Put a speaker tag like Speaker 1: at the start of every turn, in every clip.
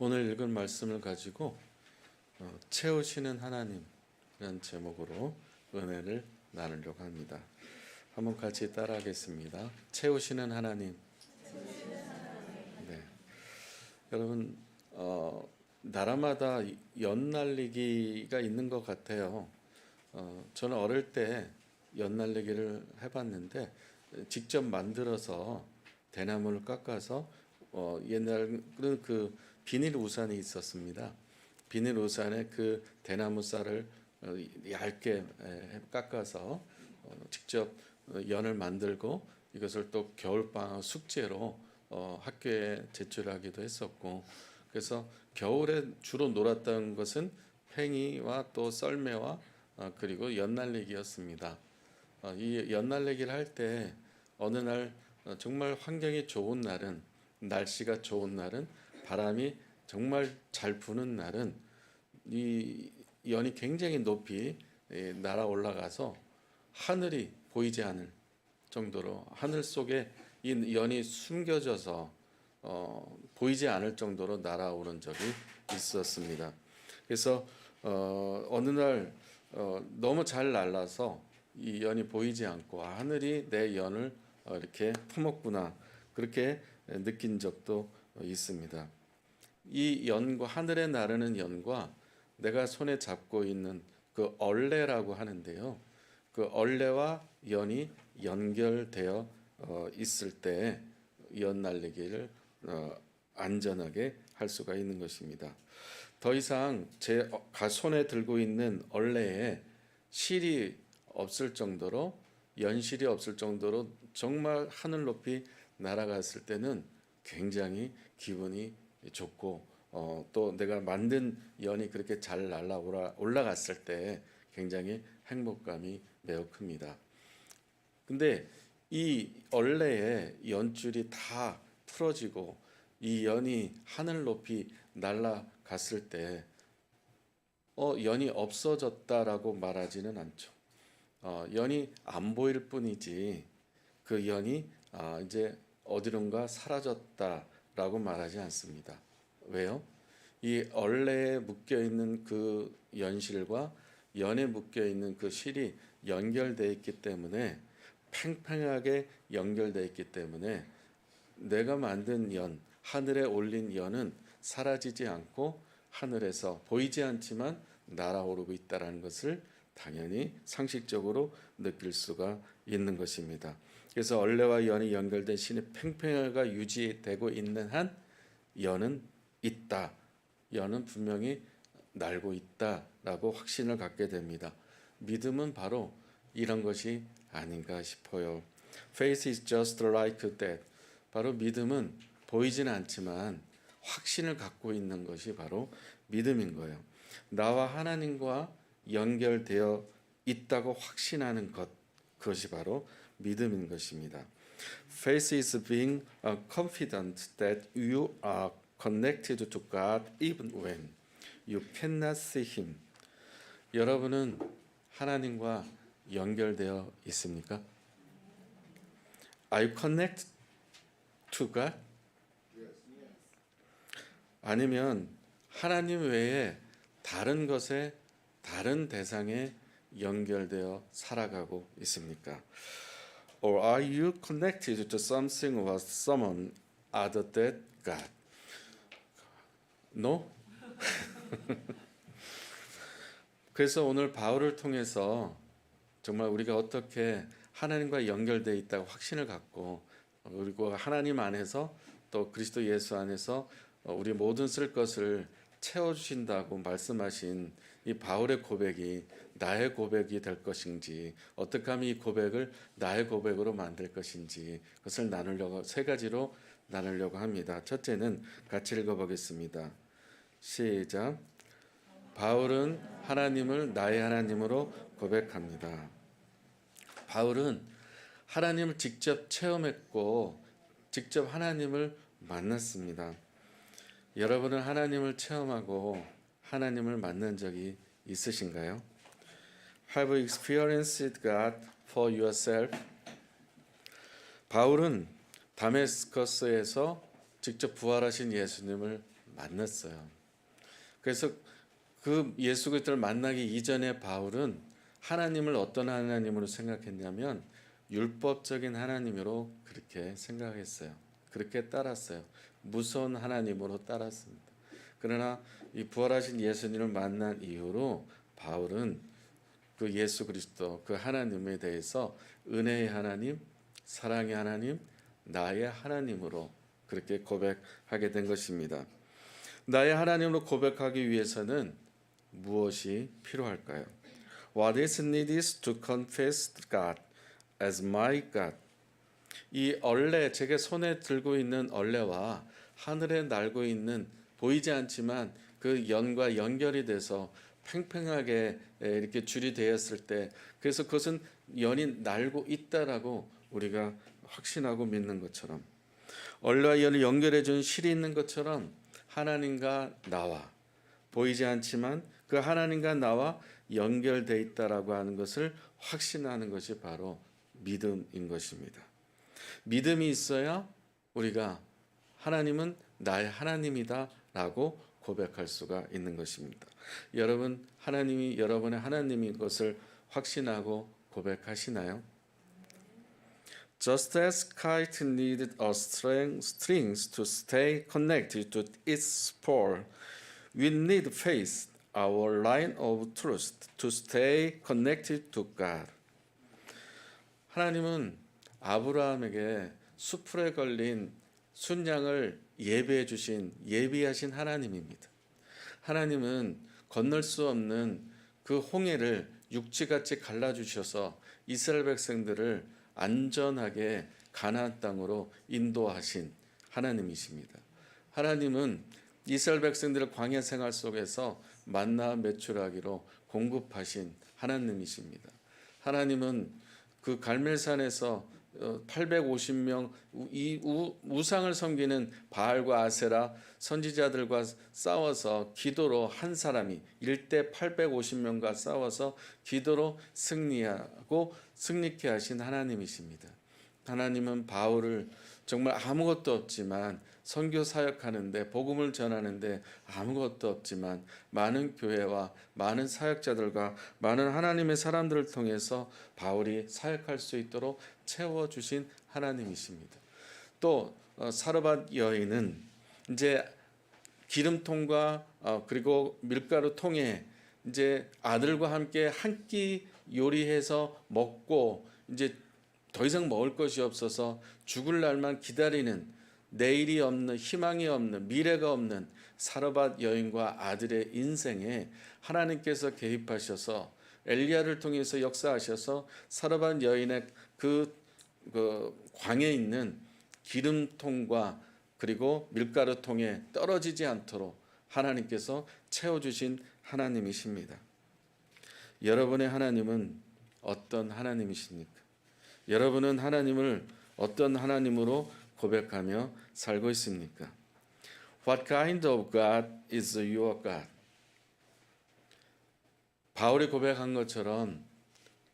Speaker 1: 오늘 읽은 말씀을 가지고 채우시는 하나님이라는 제목으로 은혜를 나누려고 합니다. 한번 같이 따라하겠습니다. 채우시는 하나님. 네. 여러분 나라마다 연날리기가 있는 것 같아요. 저는 어릴 때 연날리기를 해봤는데 직접 만들어서 대나무를 깎아서 옛날에는 그 비닐 우산이 있었습니다. 비닐 우산에 그 대나무 쌀을 얇게 깎아서 직접 연을 만들고 이것을 또 겨울방학 숙제로 학교에 제출하기도 했었고, 그래서 겨울에 주로 놀았던 것은 팽이와 또 썰매와 그리고 연날리기였습니다. 이 연날리기를 할 때 어느 날 정말 환경이 좋은 날은, 날씨가 좋은 날은, 바람이 정말 잘 부는 날은 이 연이 굉장히 높이 날아 올라가서 하늘이 보이지 않을 정도로, 하늘 속에 이 연이 숨겨져서 보이지 않을 정도로 날아오른 적이 있었습니다. 그래서 어느 날 너무 잘 날아서 이 연이 보이지 않고 하늘이 내 연을 이렇게 품었구나, 그렇게 느낀 적도 있습니다. 이 연과, 하늘에 나르는 연과 내가 손에 잡고 있는 그 얼레라고 하는데요, 그 얼레와 연이 연결되어 있을 때 연 날리기를 안전하게 할 수가 있는 것입니다. 더 이상 제 손에 들고 있는 얼레에 실이 없을 정도로, 연실이 없을 정도로 정말 하늘 높이 날아갔을 때는 굉장히 기분이 좋고, 또 내가 만든 연이 그렇게 잘 날아 올라갔을 때 굉장히 행복감이 매우 큽니다. 근데 이 얼레에 연줄이 다 풀어지고 이 연이 하늘 높이 날아갔을 때 연이 없어졌다라고 말하지는 않죠. 연이 안 보일 뿐이지 그 연이 이제 어디론가 사라졌다라고 말하지 않습니다. 왜요? 이 얼레에 묶여 있는 그 연실과 연에 묶여 있는 그 실이 연결되어 있기 때문에, 팽팽하게 연결되어 있기 때문에 내가 만든 연, 하늘에 올린 연은 사라지지 않고 하늘에서 보이지 않지만 날아오르고 있다는 것을 당연히 상식적으로 느낄 수가 있는 것입니다. 그래서 얼레와 연이 연결된 신이 팽팽하게 유지되고 있는 한 연은 있다, 연은 분명히 날고 있다라고 확신을 갖게 됩니다. 믿음은 바로 이런 것이 아닌가 싶어요. Faith is just like that. 바로 믿음은 보이지는 않지만 확신을 갖고 있는 것이 바로 믿음인 거예요. 나와 하나님과 연결되어 있다고 확신하는 것, 그것이 바로 믿음인 것입니다. Faith is being confident that you are connected to God even when you cannot see Him. 여러분은 하나님과 연결되어 있습니까? Are you connected to God? 아니면 하나님 외에 다른 것에, 다른 대상에 연결되어 살아가고 있습니까? Or are you connected to something or someone other than God? No? 그래서 오늘 바울을 통해서 정말 우리가 어떻게 하나님과 연결되어 있다고 확신을 갖고, 그리고 하나님 안에서 또 그리스도 예수 안에서 우리 모든 쓸 것을 채워주신다고 말씀하신 이 바울의 고백이 나의 고백이 될 것인지, 어떻게 하면 이 고백을 나의 고백으로 만들 것인지, 그것을 나누려고, 세 가지로 나누려고 합니다. 첫째는 같이 읽어보겠습니다. 시작. 바울은 하나님을 나의 하나님으로 고백합니다. 바울은 하나님을 직접 체험했고 직접 하나님을 만났습니다. 여러분은 하나님을 체험하고 하나님을 만난 적이 있으신가요? Have you experienced God for yourself? 바울은 다메스커스에서 직접 부활하신 예수님을 만났어요. 그래서 그 예수 그리스도를 만나기 이전에 바울은 하나님을 어떤 하나님으로 생각했냐면 율법적인 하나님으로 그렇게 생각했어요. 그렇게 따랐어요. 무서운 하나님으로 따랐습니다. 그러나 이 부활하신 예수님을 만난 이후로 바울은 그 예수 그리스도 그 하나님에 대해서 은혜의 하나님, 사랑의 하나님, 나의 하나님으로 그렇게 고백하게 된 것입니다. 나의 하나님으로 고백하기 위해서는 무엇이 필요할까요? What is needed to confess God as my God? 이 얼레, 제게 손에 들고 있는 얼레와 하늘에 날고 있는 보이지 않지만 그 연과 연결이 돼서 팽팽하게 이렇게 줄이 되었을 때, 그래서 그것은 연이 날고 있다라고 우리가 확신하고 믿는 것처럼, 얼레와 연을 연결해 준 실이 있는 것처럼 하나님과 나와 보이지 않지만 그 하나님과 나와 연결돼 있다라고 하는 것을 확신하는 것이 바로 믿음인 것입니다. 믿음이 있어야 우리가 하나님은 나의 하나님이다라고 고백할 수가 있는 것입니다. 여러분, 하나님이 여러분의 하나님인 것을 확신하고 고백하시나요? Just as kite needed a strings to stay connected to its pole, we need faith, our line of truth, to stay connected to God. 하나님은 아브라함에게 수풀에 걸린 순양을 예비해 주신 예비하신 하나님입니다. 하나님은 건널 수 없는 그 홍해를 육지같이 갈라주셔서 이스라엘 백성들을 안전하게 가나안 땅으로 인도하신 하나님이십니다. 하나님은 이스라엘 백성들을 광야 생활 속에서 만나 매출하기로 공급하신 하나님이십니다. 하나님은 그 갈멜산에서 850명 이 우상을 섬기는 바알과 아세라 선지자들과 싸워서 기도로 한 사람이 1대 850명과 싸워서 기도로 승리하고 승리케 하신 하나님이십니다. 하나님은 바울을 정말 아무것도 없지만 선교 사역하는데 복음을 전하는데 아무것도 없지만 많은 교회와 많은 사역자들과 많은 하나님의 사람들을 통해서 바울이 사역할 수 있도록 채워주신 하나님이십니다. 또 사르밧 여인은 이제 기름통과 그리고 밀가루 통에 이제 아들과 함께 한 끼 요리해서 먹고 이제 더 이상 먹을 것이 없어서 죽을 날만 기다리는, 내일이 없는, 희망이 없는, 미래가 없는 사르밧 여인과 아들의 인생에 하나님께서 개입하셔서 엘리야를 통해서 역사하셔서 사르밧 여인의 그 광에 있는 기름통과 그리고 밀가루통에 떨어지지 않도록 하나님께서 채워주신 하나님이십니다. 여러분의 하나님은 어떤 하나님이십니까? 여러분은 하나님을 어떤 하나님으로 고백하며 살고 있습니까? What kind of God is your God? 바울이 고백한 것처럼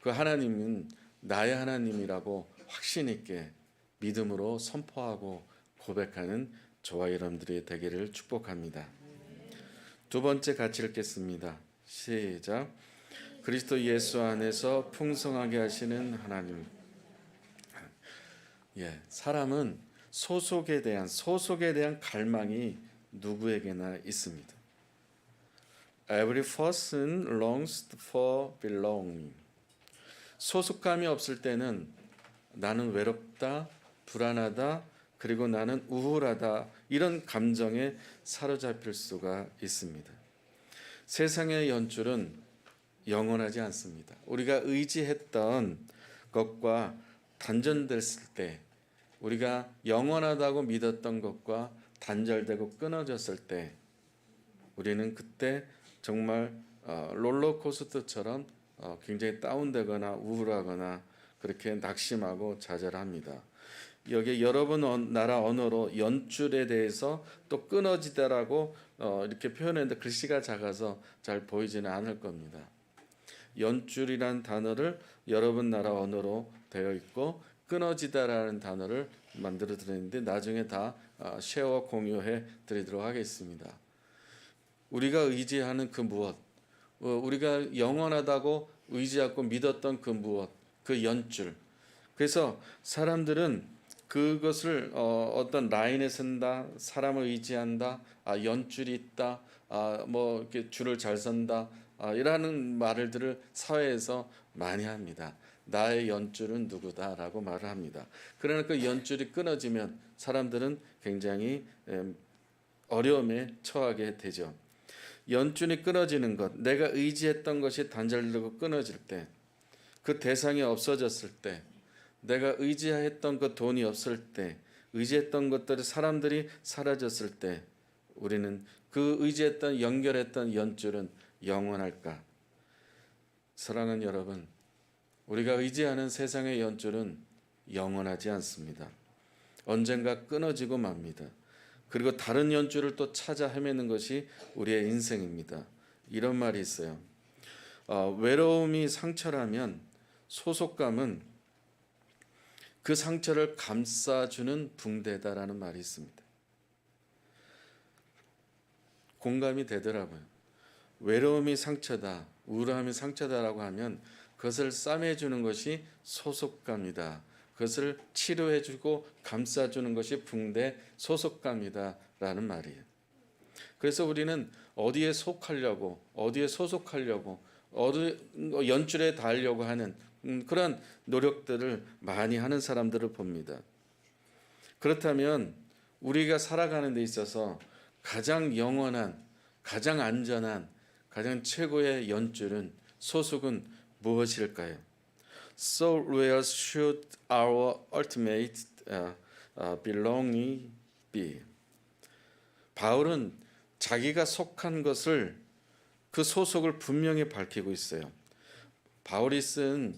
Speaker 1: 그 하나님은 나의 하나님이라고 확신 있게 믿음으로 선포하고 고백하는 저와 여러분들이 되기를 축복합니다. 두 번째 같이 읽겠습니다. 시작. 그리스도 예수 안에서 풍성하게 하시는 하나님. 사람은 소속에 대한 갈망이 누구에게나 있습니다. Every person longs for belonging. 소속감이 없을 때는 나는 외롭다, 불안하다, 그리고 나는 우울하다, 이런 감정에 사로잡힐 수가 있습니다. 세상의 연줄은 영원하지 않습니다. 우리가 의지했던 것과 단절됐을 때, 우리가 영원하다고 믿었던 것과 단절되고 끊어졌을 때, 우리는 그때 정말 롤러코스터처럼 굉장히 다운되거나 우울하거나 그렇게 낙심하고 좌절합니다. 여기 여러분 나라 언어로 연줄에 대해서 또 끊어지다라고 이렇게 표현했는데 글씨가 작아서 잘 보이지는 않을 겁니다. 연줄이란 단어를 여러분 나라 언어로 되어 있고 끊어지다라는 단어를 만들어 드렸는데 나중에 다 쉐어 공유해 드리도록 하겠습니다. 우리가 의지하는 그 무엇, 우리가 영원하다고 의지하고 믿었던 그 무엇, 그 연줄. 그래서 사람들은 그것을 어떤 라인에 선다, 사람을 의지한다, 연줄이 있다, 뭐 이렇게 줄을 잘 선다, 이라는 말들을 사회에서 많이 합니다. 나의 연줄은 누구다라고 말을 합니다. 그러나 그 연줄이 끊어지면 사람들은 굉장히 어려움에 처하게 되죠. 연줄이 끊어지는 것, 내가 의지했던 것이 단절되고 끊어질 때, 그 대상이 없어졌을 때, 내가 의지했던 그 돈이 없을 때, 의지했던 것들이 사람들이 사라졌을 때, 우리는 그 의지했던 연결했던 연줄은 영원할까? 사랑하는 여러분, 우리가 의지하는 세상의 연줄은 영원하지 않습니다. 언젠가 끊어지고 맙니다. 그리고 다른 연줄을 또 찾아 헤매는 것이 우리의 인생입니다. 이런 말이 있어요. 외로움이 상처라면 소속감은 그 상처를 감싸주는 붕대다라는 말이 있습니다. 공감이 되더라고요. 외로움이 상처다, 우울함이 상처다라고 하면 그것을 싸매주는 것이 소속감이다. 그것을 치료해주고 감싸주는 것이 붕대 소속감이다라는 말이에요. 그래서 우리는 어디에 속하려고, 어디에 소속하려고, 어디 연줄에 닿으려고 하는 그런 노력들을 많이 하는 사람들을 봅니다. 그렇다면 우리가 살아가는 데 있어서 가장 영원한, 가장 안전한, 가장 최고의 연줄은, 소속은 무엇일까요? So where should our ultimate belonging be? 바울은 자기가 속한 것을, 그 소속을 분명히 밝히고 있어요. 바울이 쓴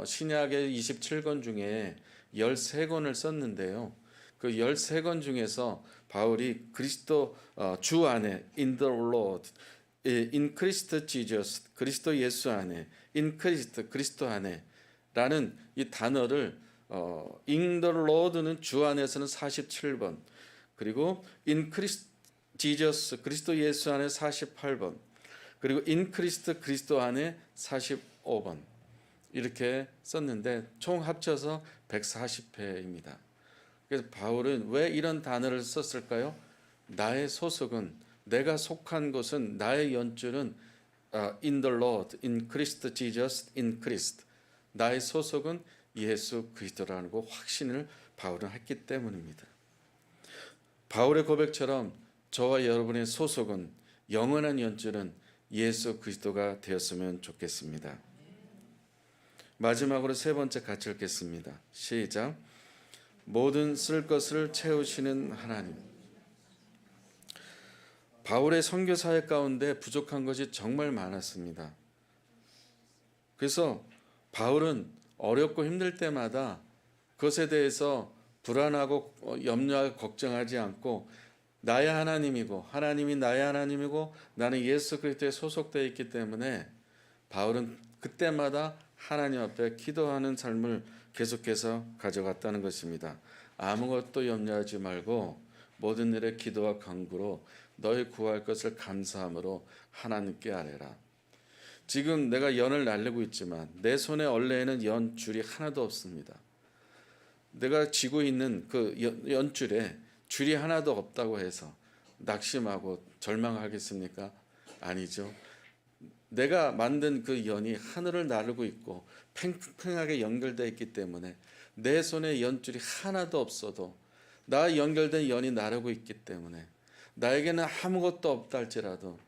Speaker 1: 신약의 27권 중에 13권을 썼는데요. 그 13권 중에서 바울이 그리스도 주 안에 in the Lord, in Christ Jesus, 그리스도 예수 안에, in Christ, 그리스도 안에 라는 이 단어를 in the Lord는 주 안에서는 47번, 그리고 in Christ Jesus, 그리스도 예수 안에 48번, 그리고 in Christ, 그리스도 안에 45번 이렇게 썼는데 총 합쳐서 140회입니다. 그래서 바울은 왜 이런 단어를 썼을까요? 나의 소속은, 내가 속한 곳은, 나의 연줄은 in the Lord, in Christ Jesus, in Christ. 나의 소속은 예수 그리스도라는 거 확신을 바울은 했기 때문입니다. 바울의 고백처럼 저와 여러분의 소속은, 영원한 연줄은 예수 그리스도가 되었으면 좋겠습니다. 마지막으로 세 번째 같이 읽겠습니다. 시작. 모든 쓸 것을 채우시는 하나님. 바울의 선교 사역 가운데 부족한 것이 정말 많았습니다. 그래서 바울은 어렵고 힘들 때마다 그것에 대해서 불안하고 염려하고 걱정하지 않고 나의 하나님이고 하나님이 나의 하나님이고 나는 예수 그리스도에 소속되어 있기 때문에 바울은 그때마다 하나님 앞에 기도하는 삶을 계속해서 가져갔다는 것입니다. 아무것도 염려하지 말고 모든 일에 기도와 간구로 너희 구할 것을 감사함으로 하나님께 아뢰라. 지금 내가 연을 날리고 있지만 내 손에 얼레에는 연줄이 하나도 없습니다. 내가 쥐고 있는 그 연줄에 줄이 하나도 없다고 해서 낙심하고 절망하겠습니까? 아니죠. 내가 만든 그 연이 하늘을 나르고 있고 팽팽하게 연결되어 있기 때문에 내 손에 연줄이 하나도 없어도 나 연결된 연이 나르고 있기 때문에 나에게는 아무것도 없다 할지라도,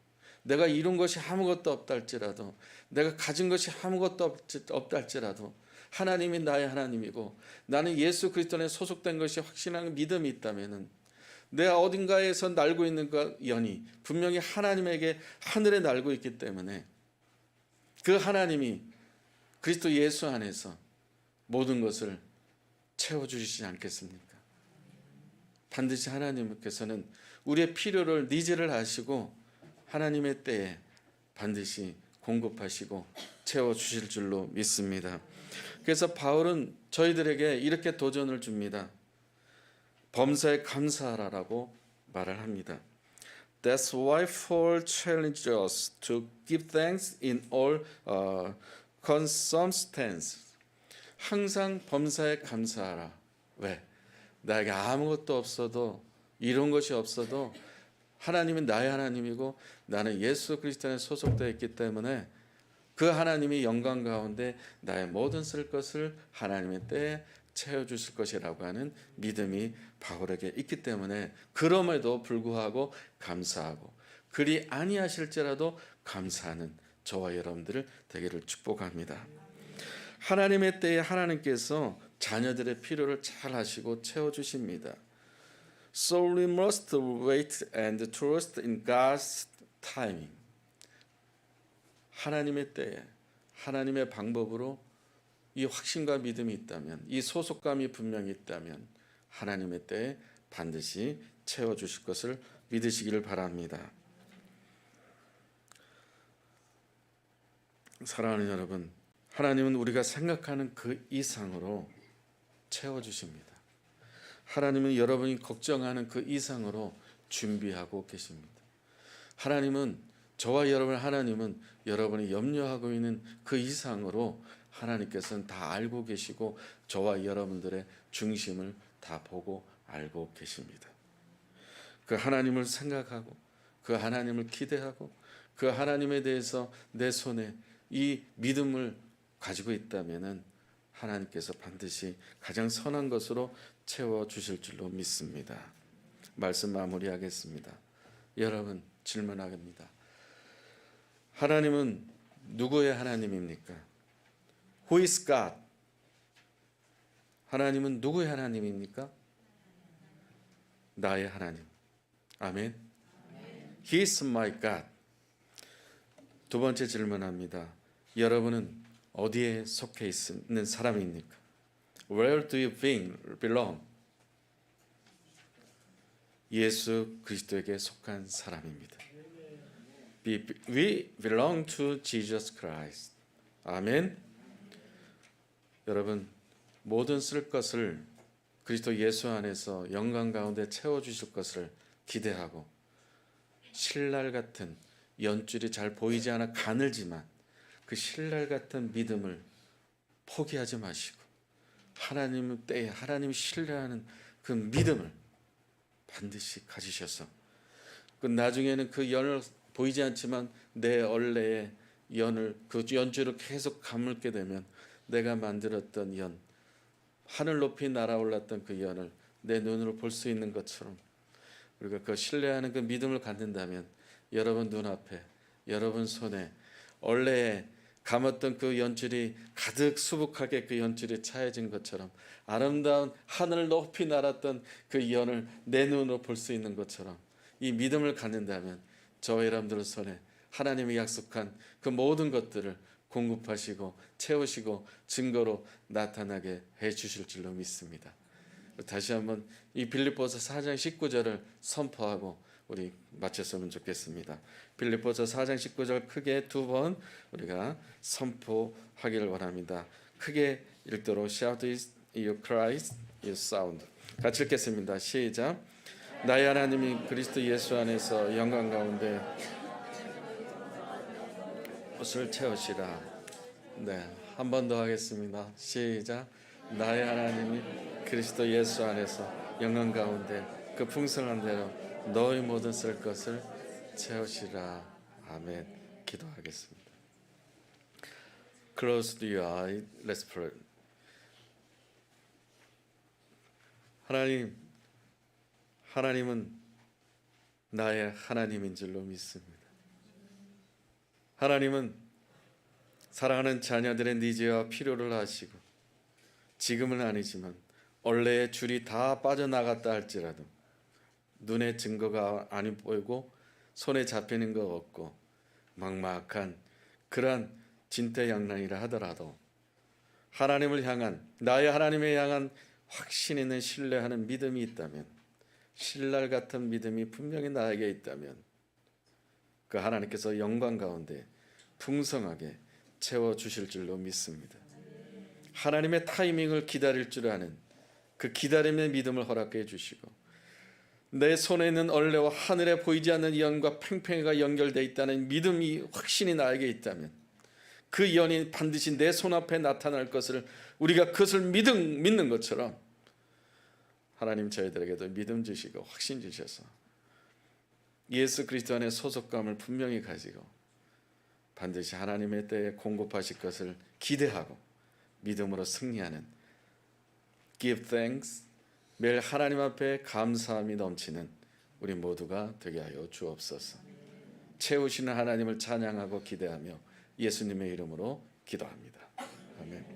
Speaker 1: 내가 이룬 것이 아무것도 없다 할지라도, 내가 가진 것이 아무것도 없다 할지라도 하나님이 나의 하나님이고 나는 예수 그리스도에 소속된 것이 확신한 믿음이 있다면은 내가 어딘가에서 날고 있는 그 연이 분명히 하나님에게 하늘에 날고 있기 때문에 그 하나님이 그리스도 예수 안에서 모든 것을 채워주시지 않겠습니까? 반드시 하나님께서는 우리의 필요를, 니즈를 아시고 하나님의 때에 반드시 공급하시고 채워주실 줄로 믿습니다. 그래서 바울은 저희들에게 이렇게 도전을 줍니다. 범사에 감사하라라고 말을 합니다. That's why Paul challenged us to give thanks in all circumstances. 항상 범사에 감사하라. 왜? 나에게 아무것도 없어도, 이런 것이 없어도 하나님은 나의 하나님이고 나는 예수 그리스도 안에 소속되어 있기 때문에 그 하나님이 영광 가운데 나의 모든 쓸 것을 하나님의 때에 채워주실 것이라고 하는 믿음이 바울에게 있기 때문에 그럼에도 불구하고 감사하고, 그리 아니하실지라도 감사하는 저와 여러분들을 되기를 축복합니다. 하나님의 때에 하나님께서 자녀들의 필요를 잘 아시고 채워주십니다. So we must wait and trust in God's timing. 하나님의 때에 하나님의 방법으로 이 확신과 믿음이 있다면, 이 소속감이 분명히 있다면 하나님의 때에 반드시 채워주실 것을 믿으시기를 바랍니다. 사랑하는 여러분, 하나님은 우리가 생각하는 그 이상으로 채워주십니다. 하나님은 여러분이 걱정하는 그 이상으로 준비하고 계십니다. 하나님은 저와 여러분, 하나님은 여러분이 염려하고 있는 그 이상으로 하나님께서는 다 알고 계시고 저와 여러분들의 중심을 다 보고 알고 계십니다. 그 하나님을 생각하고 그 하나님을 기대하고 그 하나님에 대해서 내 손에 이 믿음을 가지고 있다면은 하나님께서 반드시 가장 선한 것으로 채워주실 줄로 믿습니다. 말씀 마무리하겠습니다. 여러분, 질문하겠습니다. 하나님은 누구의 하나님입니까? Who is God? 하나님은 누구의 하나님입니까? 나의 하나님. 아멘. He is my God. 두 번째 질문합니다. 여러분은 어디에 속해 있는 사람입니까? Where do you belong? 예수 그리스도에게 속한 사람입니다. We belong to Jesus Christ. 아멘. 여러분, 모든 쓸 것을 그리스도 예수 안에서 영광 가운데 채워주실 것을 기대하고, 신랄 같은 연줄이 잘 보이지 않아 가늘지만 그 신랄 같은 믿음을 포기하지 마시고 하나님의 때에 하나님이 신뢰하는 그 믿음을 반드시 가지셔서 그 나중에는 그 연을 보이지 않지만 내 얼레의 연을, 그 연줄을 계속 가물게 되면 내가 만들었던 연, 하늘 높이 날아올랐던 그 연을 내 눈으로 볼 수 있는 것처럼 우리가 그 신뢰하는 그 믿음을 갖는다면 여러분 눈앞에, 여러분 손에 얼레에 감았던 그 연줄이 가득 수북하게 그 연줄이 차여진 것처럼, 아름다운 하늘 높이 날았던 그 연을 내 눈으로 볼 수 있는 것처럼 이 믿음을 갖는다면 저와 여러분들 손에 하나님이 약속한 그 모든 것들을 공급하시고 채우시고 증거로 나타나게 해주실 줄로 믿습니다. 다시 한번 이 빌립보서 4장 19절을 선포하고 우리 마쳤으면 좋겠습니다. 빌립보서 4장 19절 크게 두 번 우리가 선포하기를 원합니다. 크게 읽도록 Shout you Christ, you sound. 같이 읽겠습니다. 시작. 나의 하나님이 그리스도 예수 안에서 영광 가운데 옷을 채우시라. 네, 한 번 더 하겠습니다. 시작. 나의 하나님이 그리스도 예수 안에서 영광 가운데 그 풍성한 대로 너희 모든 쓸 것을 채우시라. 아멘. 기도하겠습니다. Close your eyes. Let's pray. 하나님은 나의 하나님인 줄로 믿습니다. 하나님은 사랑하는 자녀들의 니즈와 필요를 아시고 지금은 아니지만 원래의 줄이 다 빠져나갔다 할지라도 눈에 증거가 안 보이고 손에 잡히는 거 없고 막막한 그러한 진퇴양난이라 하더라도 하나님을 향한, 나의 하나님을 향한 확신 있는 신뢰하는 믿음이 있다면, 신랄 같은 믿음이 분명히 나에게 있다면 그 하나님께서 영광 가운데 풍성하게 채워주실 줄로 믿습니다. 하나님의 타이밍을 기다릴 줄 아는 그 기다림의 믿음을 허락해 주시고 내 손에 있는 얼레와 하늘에 보이지 않는 연과 팽팽이가 연결되어 있다는 믿음이 확신이 나에게 있다면 그 연이 반드시 내 손앞에 나타날 것을 우리가 그것을 믿는 것처럼 하나님 저희들에게도 믿음 주시고 확신 주셔서 예수 그리스도 안에 소속감을 분명히 가지고 반드시 하나님의 때에 공급하실 것을 기대하고 믿음으로 승리하는 Give thanks 매일 하나님 앞에 감사함이 넘치는 우리 모두가 되게 하여 주옵소서. 채우시는 하나님을 찬양하고 기대하며 예수님의 이름으로 기도합니다. 아멘.